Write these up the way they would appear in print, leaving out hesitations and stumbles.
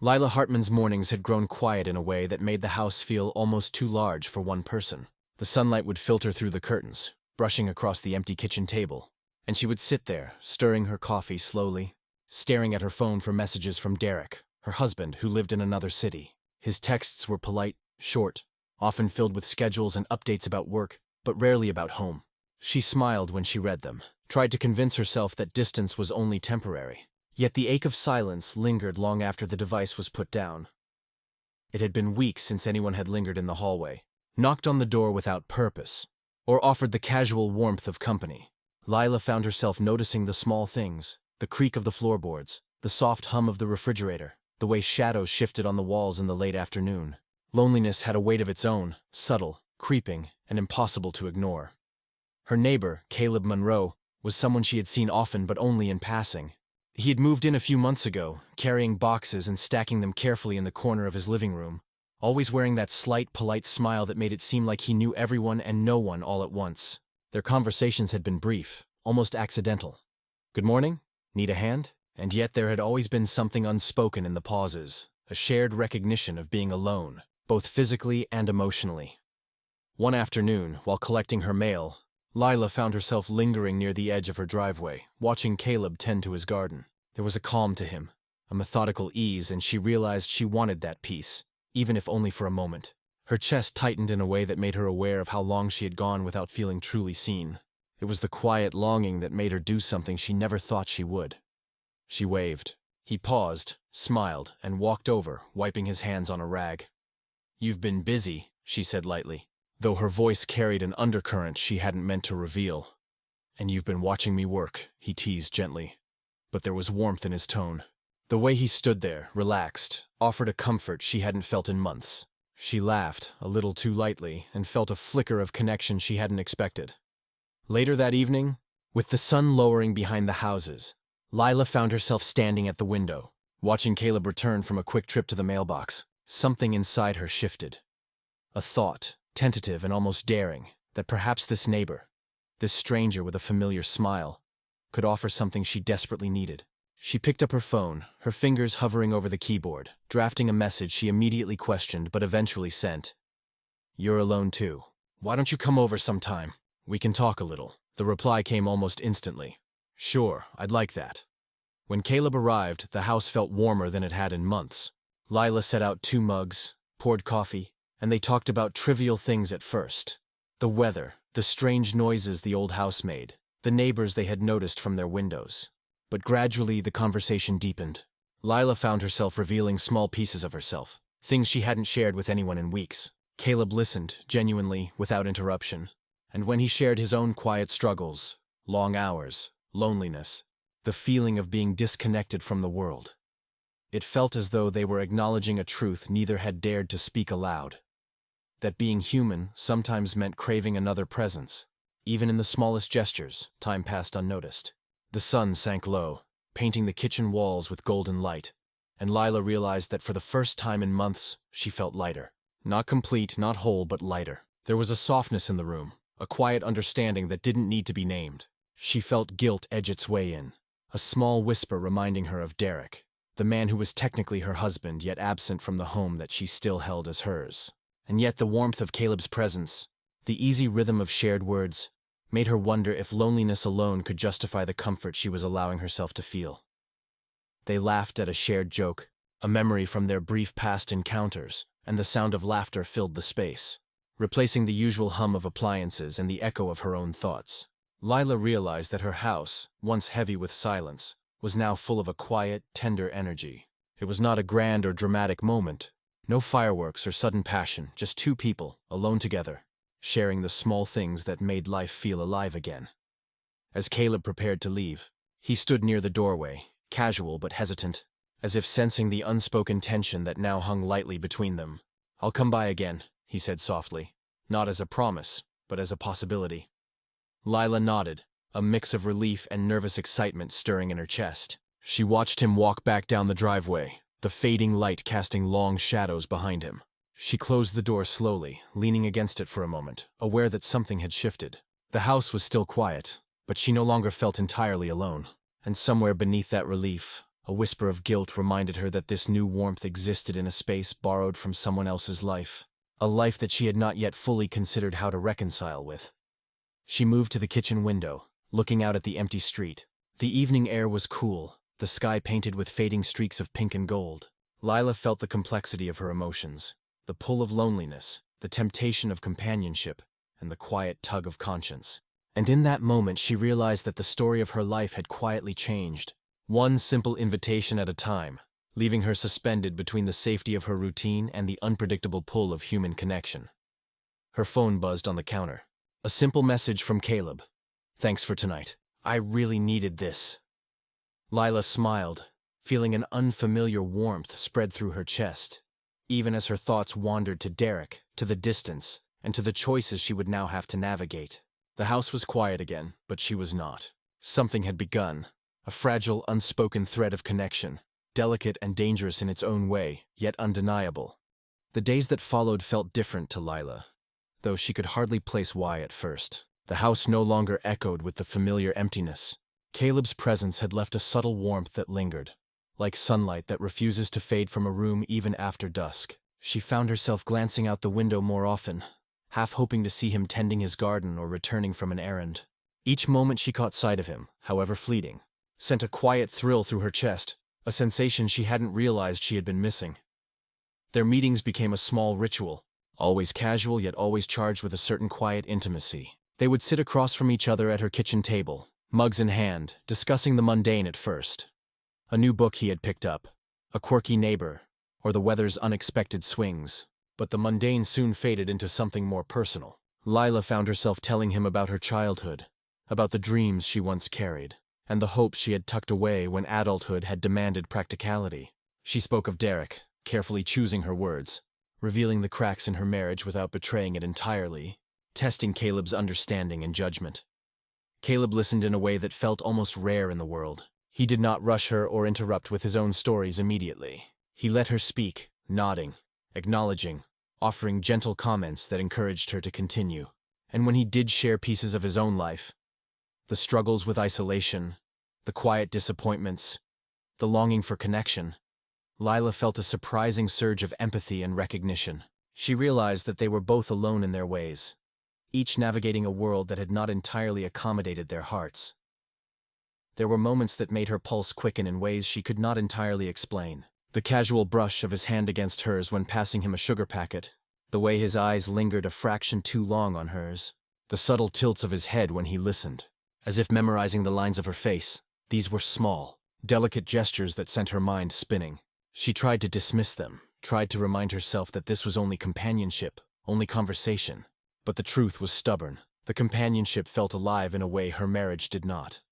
Lila Hartman's mornings had grown quiet in a way that made the house feel almost too large for one person. The sunlight would filter through the curtains, brushing across the empty kitchen table, and she would sit there, stirring her coffee slowly, staring at her phone for messages from Derek, her husband who lived in another city. His texts were polite, short, often filled with schedules and updates about work, but rarely about home. She smiled when she read them, tried to convince herself that distance was only temporary. Yet the ache of silence lingered long after the device was put down. It had been weeks since anyone had lingered in the hallway, knocked on the door without purpose, or offered the casual warmth of company. Lila found herself noticing the small things, the creak of the floorboards, the soft hum of the refrigerator, the way shadows shifted on the walls in the late afternoon. Loneliness had a weight of its own, subtle, creeping, and impossible to ignore. Her neighbor, Caleb Monroe, was someone she had seen often but only in passing. He had moved in a few months ago, carrying boxes and stacking them carefully in the corner of his living room, always wearing that slight, polite smile that made it seem like he knew everyone and no one all at once. Their conversations had been brief, almost accidental. "Good morning? Need a hand?" And yet there had always been something unspoken in the pauses, a shared recognition of being alone, both physically and emotionally. One afternoon, while collecting her mail, Lila found herself lingering near the edge of her driveway, watching Caleb tend to his garden. There was a calm to him, a methodical ease, and she realized she wanted that peace, even if only for a moment. Her chest tightened in a way that made her aware of how long she had gone without feeling truly seen. It was the quiet longing that made her do something she never thought she would. She waved. He paused, smiled, and walked over, wiping his hands on a rag. "You've been busy," she said lightly, though her voice carried an undercurrent she hadn't meant to reveal. "And you've been watching me work," he teased gently. But there was warmth in his tone. The way he stood there, relaxed, offered a comfort she hadn't felt in months. She laughed, a little too lightly, and felt a flicker of connection she hadn't expected. Later that evening, with the sun lowering behind the houses, Lila found herself standing at the window, watching Caleb return from a quick trip to the mailbox. Something inside her shifted. A thought, tentative and almost daring, that perhaps this neighbor, this stranger with a familiar smile, could offer something she desperately needed. She picked up her phone, her fingers hovering over the keyboard, drafting a message she immediately questioned but eventually sent. "You're alone too. Why don't you come over sometime? We can talk a little." The reply came almost instantly. "Sure, I'd like that." When Caleb arrived, the house felt warmer than it had in months. Lila set out 2 mugs, poured coffee, and they talked about trivial things at first. The weather, the strange noises the old house made, the neighbors they had noticed from their windows. But gradually the conversation deepened. Lila found herself revealing small pieces of herself, things she hadn't shared with anyone in weeks. Caleb listened, genuinely, without interruption. And when he shared his own quiet struggles, long hours, loneliness, the feeling of being disconnected from the world, it felt as though they were acknowledging a truth neither had dared to speak aloud. That being human sometimes meant craving another presence. Even in the smallest gestures, time passed unnoticed. The sun sank low, painting the kitchen walls with golden light, and Lila realized that for the first time in months, she felt lighter. Not complete, not whole, but lighter. There was a softness in the room, a quiet understanding that didn't need to be named. She felt guilt edge its way in, a small whisper reminding her of Derek, the man who was technically her husband yet absent from the home that she still held as hers. And yet the warmth of Caleb's presence, the easy rhythm of shared words, made her wonder if loneliness alone could justify the comfort she was allowing herself to feel. They laughed at a shared joke, a memory from their brief past encounters, and the sound of laughter filled the space, replacing the usual hum of appliances and the echo of her own thoughts. Lila realized that her house, once heavy with silence, was now full of a quiet, tender energy. It was not a grand or dramatic moment. No fireworks or sudden passion, just 2 people, alone together, sharing the small things that made life feel alive again. As Caleb prepared to leave, he stood near the doorway, casual but hesitant, as if sensing the unspoken tension that now hung lightly between them. "I'll come by again," he said softly, not as a promise, but as a possibility. Lila nodded, a mix of relief and nervous excitement stirring in her chest. She watched him walk back down the driveway, the fading light casting long shadows behind him. She closed the door slowly, leaning against it for a moment, aware that something had shifted. The house was still quiet, but she no longer felt entirely alone. And somewhere beneath that relief, A whisper of guilt reminded her that this new warmth existed in a space borrowed from someone else's life, a life that she had not yet fully considered how to reconcile with. She moved to the kitchen window, looking out at the empty street. The evening air was cool, the sky painted with fading streaks of pink and gold. Lila felt the complexity of her emotions, the pull of loneliness, the temptation of companionship, and the quiet tug of conscience. And in that moment she realized that the story of her life had quietly changed, one simple invitation at a time, leaving her suspended between the safety of her routine and the unpredictable pull of human connection. Her phone buzzed on the counter. A simple message from Caleb. "Thanks for tonight. I really needed this." Lila smiled, feeling an unfamiliar warmth spread through her chest, even as her thoughts wandered to Derek, to the distance, and to the choices she would now have to navigate. The house was quiet again, but she was not. Something had begun, a fragile, unspoken thread of connection, delicate and dangerous in its own way, yet undeniable. The days that followed felt different to Lila, though she could hardly place why at first. The house no longer echoed with the familiar emptiness. Caleb's presence had left a subtle warmth that lingered, like sunlight that refuses to fade from a room even after dusk. She found herself glancing out the window more often, half hoping to see him tending his garden or returning from an errand. Each moment she caught sight of him, however fleeting, sent a quiet thrill through her chest, a sensation she hadn't realized she had been missing. Their meetings became a small ritual, always casual yet always charged with a certain quiet intimacy. They would sit across from each other at her kitchen table, mugs in hand, discussing the mundane at first. A new book he had picked up, a quirky neighbor, or the weather's unexpected swings. But the mundane soon faded into something more personal. Lila found herself telling him about her childhood, about the dreams she once carried, and the hopes she had tucked away when adulthood had demanded practicality. She spoke of Derek, carefully choosing her words, revealing the cracks in her marriage without betraying it entirely, testing Caleb's understanding and judgment. Caleb listened in a way that felt almost rare in the world. He did not rush her or interrupt with his own stories immediately. He let her speak, nodding, acknowledging, offering gentle comments that encouraged her to continue. And when he did share pieces of his own life, the struggles with isolation, the quiet disappointments, the longing for connection, Lila felt a surprising surge of empathy and recognition. She realized that they were both alone in their ways, each navigating a world that had not entirely accommodated their hearts. There were moments that made her pulse quicken in ways she could not entirely explain. The casual brush of his hand against hers when passing him a sugar packet, the way his eyes lingered a fraction too long on hers, the subtle tilts of his head when he listened, as if memorizing the lines of her face. These were small, delicate gestures that sent her mind spinning. She tried to dismiss them, tried to remind herself that this was only companionship, only conversation. But the truth was stubborn. The companionship felt alive in a way her marriage did not.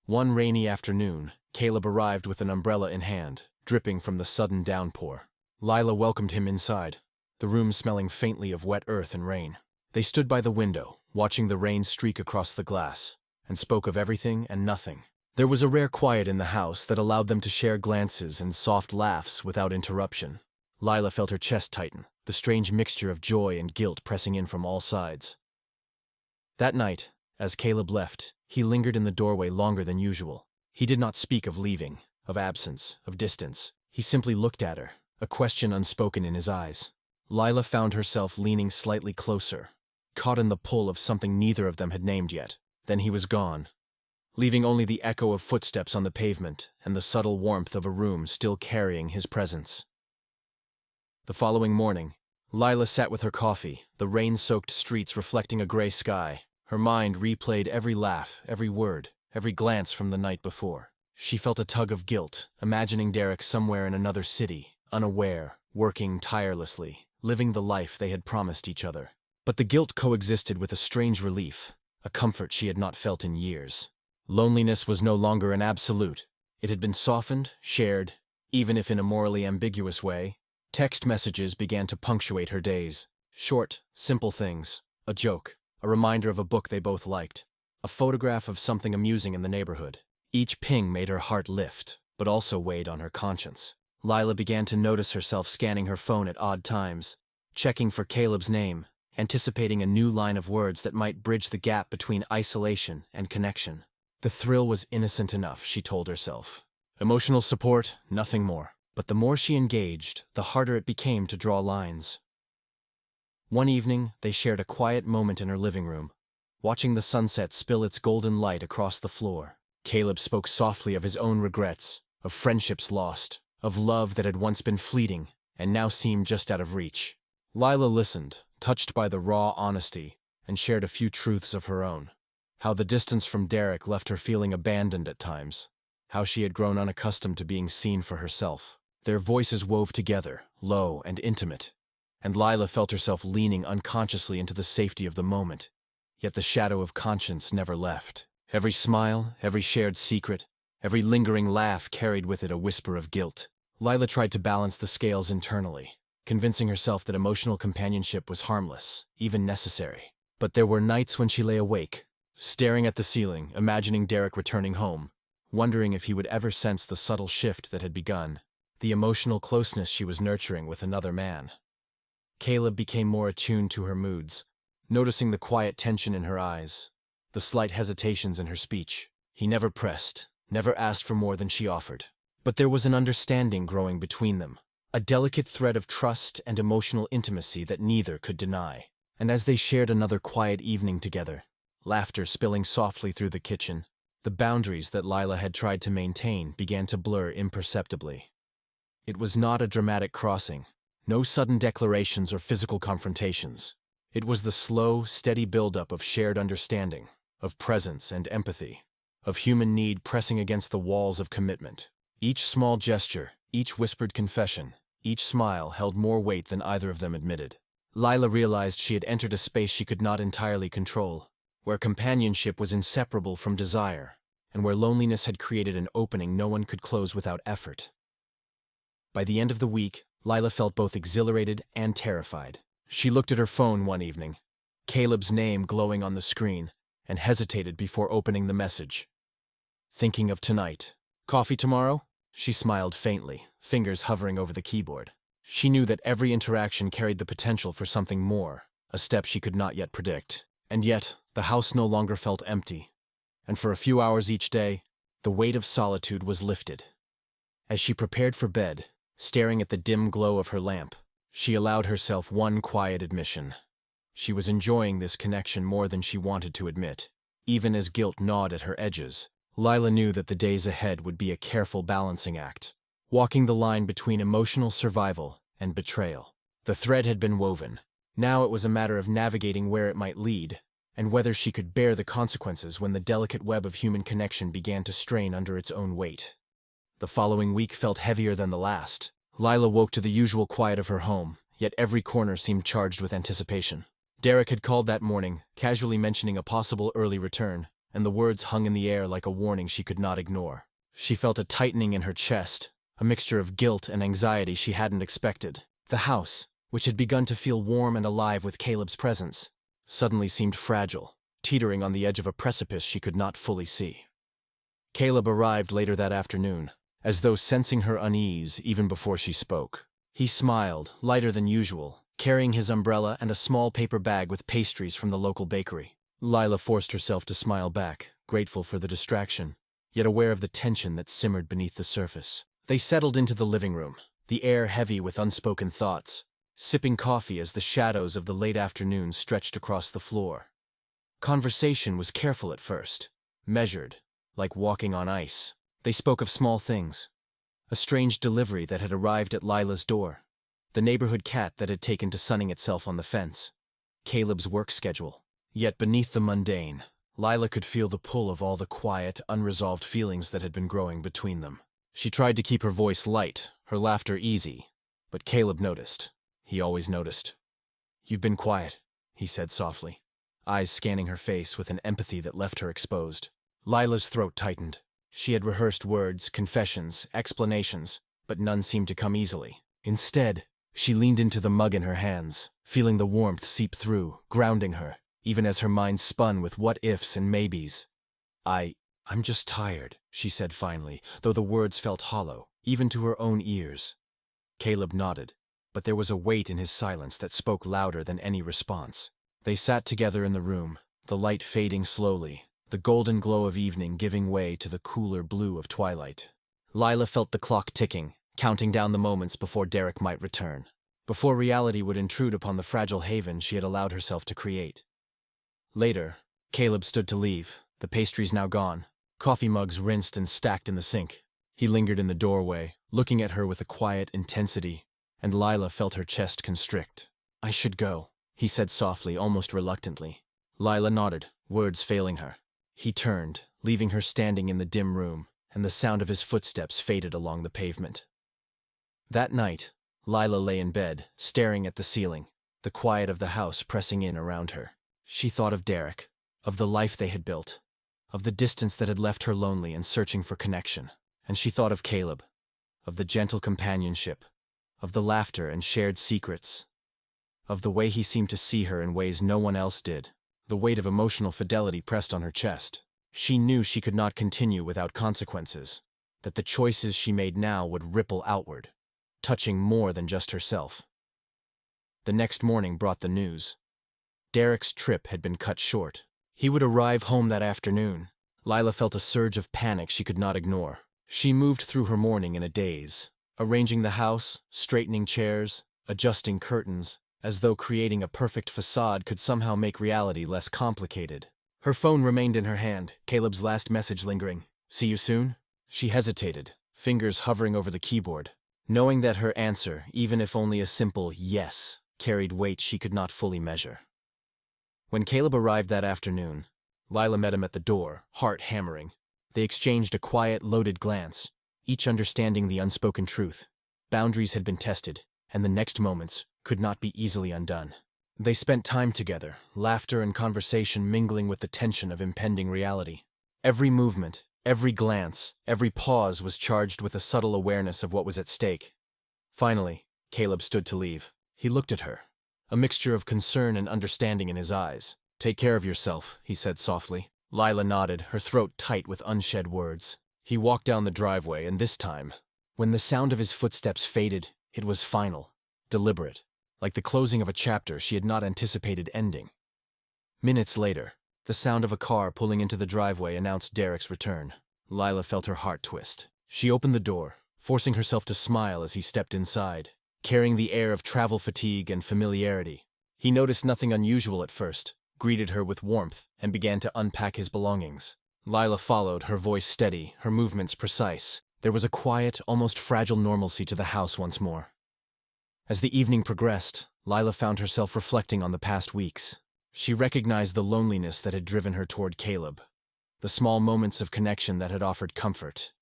One rainy afternoon, Caleb arrived with an umbrella in hand, dripping from the sudden downpour. Lila welcomed him inside, the room smelling faintly of wet earth and rain. They stood by the window, watching the rain streak across the glass, and spoke of everything and nothing. There was a rare quiet in the house that allowed them to share glances and soft laughs without interruption. Lila felt her chest tighten, the strange mixture of joy and guilt pressing in from all sides. That night, as Caleb left, he lingered in the doorway longer than usual. He did not speak of leaving, of absence, of distance. He simply looked at her, a question unspoken in his eyes. Lila found herself leaning slightly closer, caught in the pull of something neither of them had named yet. Then he was gone, leaving only the echo of footsteps on the pavement and the subtle warmth of a room still carrying his presence. The following morning, Lila sat with her coffee, the rain-soaked streets reflecting a gray sky. Her mind replayed every laugh, every word, every glance from the night before. She felt a tug of guilt, imagining Derek somewhere in another city, unaware, working tirelessly, living the life they had promised each other. But the guilt coexisted with a strange relief, a comfort she had not felt in years. Loneliness was no longer an absolute. It had been softened, shared, even if in a morally ambiguous way. Text messages began to punctuate her days. Short, simple things. A joke, a reminder of a book they both liked, a photograph of something amusing in the neighborhood. Each ping made her heart lift, but also weighed on her conscience. Lila began to notice herself scanning her phone at odd times, checking for Caleb's name, anticipating a new line of words that might bridge the gap between isolation and connection. The thrill was innocent enough, she told herself. Emotional support, nothing more. But the more she engaged, the harder it became to draw lines. One evening, they shared a quiet moment in her living room, watching the sunset spill its golden light across the floor. Caleb spoke softly of his own regrets, of friendships lost, of love that had once been fleeting and now seemed just out of reach. Lila listened, touched by the raw honesty, and shared a few truths of her own. How the distance from Derek left her feeling abandoned at times. How she had grown unaccustomed to being seen for herself. Their voices wove together, low and intimate, and Lila felt herself leaning unconsciously into the safety of the moment. Yet the shadow of conscience never left. Every smile, every shared secret, every lingering laugh carried with it a whisper of guilt. Lila tried to balance the scales internally, convincing herself that emotional companionship was harmless, even necessary. But there were nights when she lay awake, staring at the ceiling, imagining Derek returning home, wondering if he would ever sense the subtle shift that had begun, the emotional closeness she was nurturing with another man. Caleb became more attuned to her moods, noticing the quiet tension in her eyes, the slight hesitations in her speech. He never pressed, never asked for more than she offered. But there was an understanding growing between them, a delicate thread of trust and emotional intimacy that neither could deny. And as they shared another quiet evening together, laughter spilling softly through the kitchen, the boundaries that Lila had tried to maintain began to blur imperceptibly. It was not a dramatic crossing, no sudden declarations or physical confrontations. It was the slow, steady buildup of shared understanding, of presence and empathy, of human need pressing against the walls of commitment. Each small gesture, each whispered confession, each smile held more weight than either of them admitted. Lila realized she had entered a space she could not entirely control, where companionship was inseparable from desire, and where loneliness had created an opening no one could close without effort. By the end of the week, Lila felt both exhilarated and terrified. She looked at her phone one evening, Caleb's name glowing on the screen, and hesitated before opening the message. Thinking of tonight. Coffee tomorrow? She smiled faintly, fingers hovering over the keyboard. She knew that every interaction carried the potential for something more, a step she could not yet predict. And yet, the house no longer felt empty. And for a few hours each day, the weight of solitude was lifted. As she prepared for bed, staring at the dim glow of her lamp, she allowed herself one quiet admission. She was enjoying this connection more than she wanted to admit. Even as guilt gnawed at her edges, Lila knew that the days ahead would be a careful balancing act, walking the line between emotional survival and betrayal. The thread had been woven. Now it was a matter of navigating where it might lead, and whether she could bear the consequences when the delicate web of human connection began to strain under its own weight. The following week felt heavier than the last. Lila woke to the usual quiet of her home, yet every corner seemed charged with anticipation. Derek had called that morning, casually mentioning a possible early return, and the words hung in the air like a warning she could not ignore. She felt a tightening in her chest, a mixture of guilt and anxiety she hadn't expected. The house, which had begun to feel warm and alive with Caleb's presence, suddenly seemed fragile, teetering on the edge of a precipice she could not fully see. Caleb arrived later that afternoon, as though sensing her unease even before she spoke. He smiled, lighter than usual, carrying his umbrella and a small paper bag with pastries from the local bakery. Lila forced herself to smile back, grateful for the distraction, yet aware of the tension that simmered beneath the surface. They settled into the living room, the air heavy with unspoken thoughts, sipping coffee as the shadows of the late afternoon stretched across the floor. Conversation was careful at first, measured, like walking on ice. They spoke of small things. A strange delivery that had arrived at Lila's door, the neighborhood cat that had taken to sunning itself on the fence, Caleb's work schedule. Yet beneath the mundane, Lila could feel the pull of all the quiet, unresolved feelings that had been growing between them. She tried to keep her voice light, her laughter easy, but Caleb noticed. He always noticed. "You've been quiet," he said softly, eyes scanning her face with an empathy that left her exposed. Lila's throat tightened. She had rehearsed words, confessions, explanations, but none seemed to come easily. Instead, she leaned into the mug in her hands, feeling the warmth seep through, grounding her, even as her mind spun with what-ifs and maybes. I'm just tired," she said finally, though the words felt hollow, even to her own ears. Caleb nodded, but there was a weight in his silence that spoke louder than any response. They sat together in the room, the light fading slowly, the golden glow of evening giving way to the cooler blue of twilight. Lila felt the clock ticking, counting down the moments before Derek might return, before reality would intrude upon the fragile haven she had allowed herself to create. Later, Caleb stood to leave, the pastries now gone, coffee mugs rinsed and stacked in the sink. He lingered in the doorway, looking at her with a quiet intensity, and Lila felt her chest constrict. "I should go," he said softly, almost reluctantly. Lila nodded, words failing her. He turned, leaving her standing in the dim room, and the sound of his footsteps faded along the pavement. That night, Lila lay in bed, staring at the ceiling, the quiet of the house pressing in around her. She thought of Derek, of the life they had built, of the distance that had left her lonely and searching for connection. And she thought of Caleb, of the gentle companionship, of the laughter and shared secrets, of the way he seemed to see her in ways no one else did. The weight of emotional fidelity pressed on her chest. She knew she could not continue without consequences, that the choices she made now would ripple outward, touching more than just herself. The next morning brought the news. Derek's trip had been cut short. He would arrive home that afternoon. Lila felt a surge of panic she could not ignore. She moved through her morning in a daze, arranging the house, straightening chairs, adjusting curtains, as though creating a perfect facade could somehow make reality less complicated. Her phone remained in her hand, Caleb's last message lingering. "See you soon?" She hesitated, fingers hovering over the keyboard, knowing that her answer, even if only a simple yes, carried weight she could not fully measure. When Caleb arrived that afternoon, Lila met him at the door, heart hammering. They exchanged a quiet, loaded glance, each understanding the unspoken truth. Boundaries had been tested, and the next moments could not be easily undone. They spent time together, laughter and conversation mingling with the tension of impending reality. Every movement, every glance, every pause was charged with a subtle awareness of what was at stake. Finally, Caleb stood to leave. He looked at her, a mixture of concern and understanding in his eyes. "Take care of yourself," he said softly. Lila nodded, her throat tight with unshed words. He walked down the driveway, and this time, when the sound of his footsteps faded, it was final, deliberate, like the closing of a chapter she had not anticipated ending. Minutes later, the sound of a car pulling into the driveway announced Derek's return. Lila felt her heart twist. She opened the door, forcing herself to smile as he stepped inside, carrying the air of travel fatigue and familiarity. He noticed nothing unusual at first, greeted her with warmth, and began to unpack his belongings. Lila followed, her voice steady, her movements precise. There was a quiet, almost fragile normalcy to the house once more. As the evening progressed, Lila found herself reflecting on the past weeks. She recognized the loneliness that had driven her toward Caleb, the small moments of connection that had offered comfort,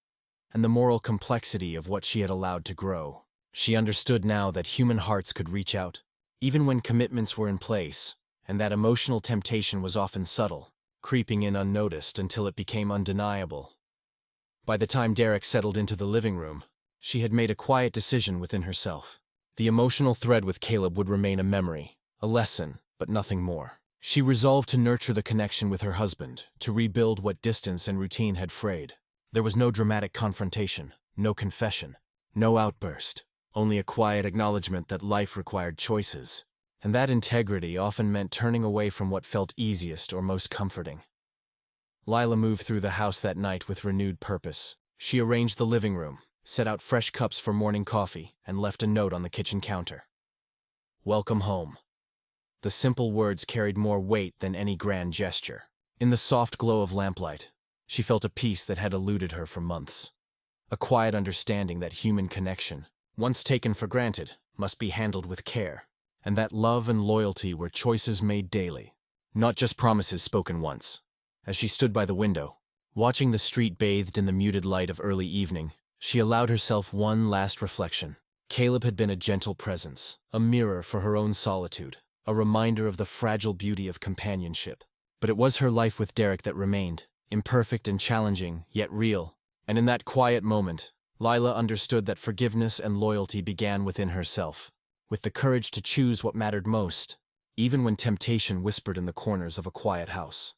and the moral complexity of what she had allowed to grow. She understood now that human hearts could reach out, even when commitments were in place, and that emotional temptation was often subtle, creeping in unnoticed until it became undeniable. By the time Derek settled into the living room, she had made a quiet decision within herself. The emotional thread with Caleb would remain a memory, a lesson, but nothing more. She resolved to nurture the connection with her husband, to rebuild what distance and routine had frayed. There was no dramatic confrontation, no confession, no outburst, only a quiet acknowledgement that life required choices, and that integrity often meant turning away from what felt easiest or most comforting. Lila moved through the house that night with renewed purpose. She arranged the living room, set out fresh cups for morning coffee, and left a note on the kitchen counter. "Welcome home." The simple words carried more weight than any grand gesture. In the soft glow of lamplight, she felt a peace that had eluded her for months. A quiet understanding that human connection, once taken for granted, must be handled with care, and that love and loyalty were choices made daily, not just promises spoken once. As she stood by the window, watching the street bathed in the muted light of early evening, she allowed herself one last reflection. Caleb had been a gentle presence, a mirror for her own solitude, a reminder of the fragile beauty of companionship. But it was her life with Derek that remained, imperfect and challenging, yet real. And in that quiet moment, Lila understood that forgiveness and loyalty began within herself, with the courage to choose what mattered most, even when temptation whispered in the corners of a quiet house.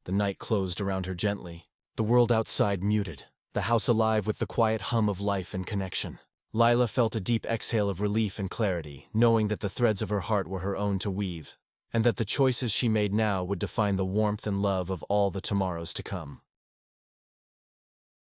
The night closed around her gently, the world outside muted, the house alive with the quiet hum of life and connection. Lila felt a deep exhale of relief and clarity, knowing that the threads of her heart were her own to weave, and that the choices she made now would define the warmth and love of all the tomorrows to come.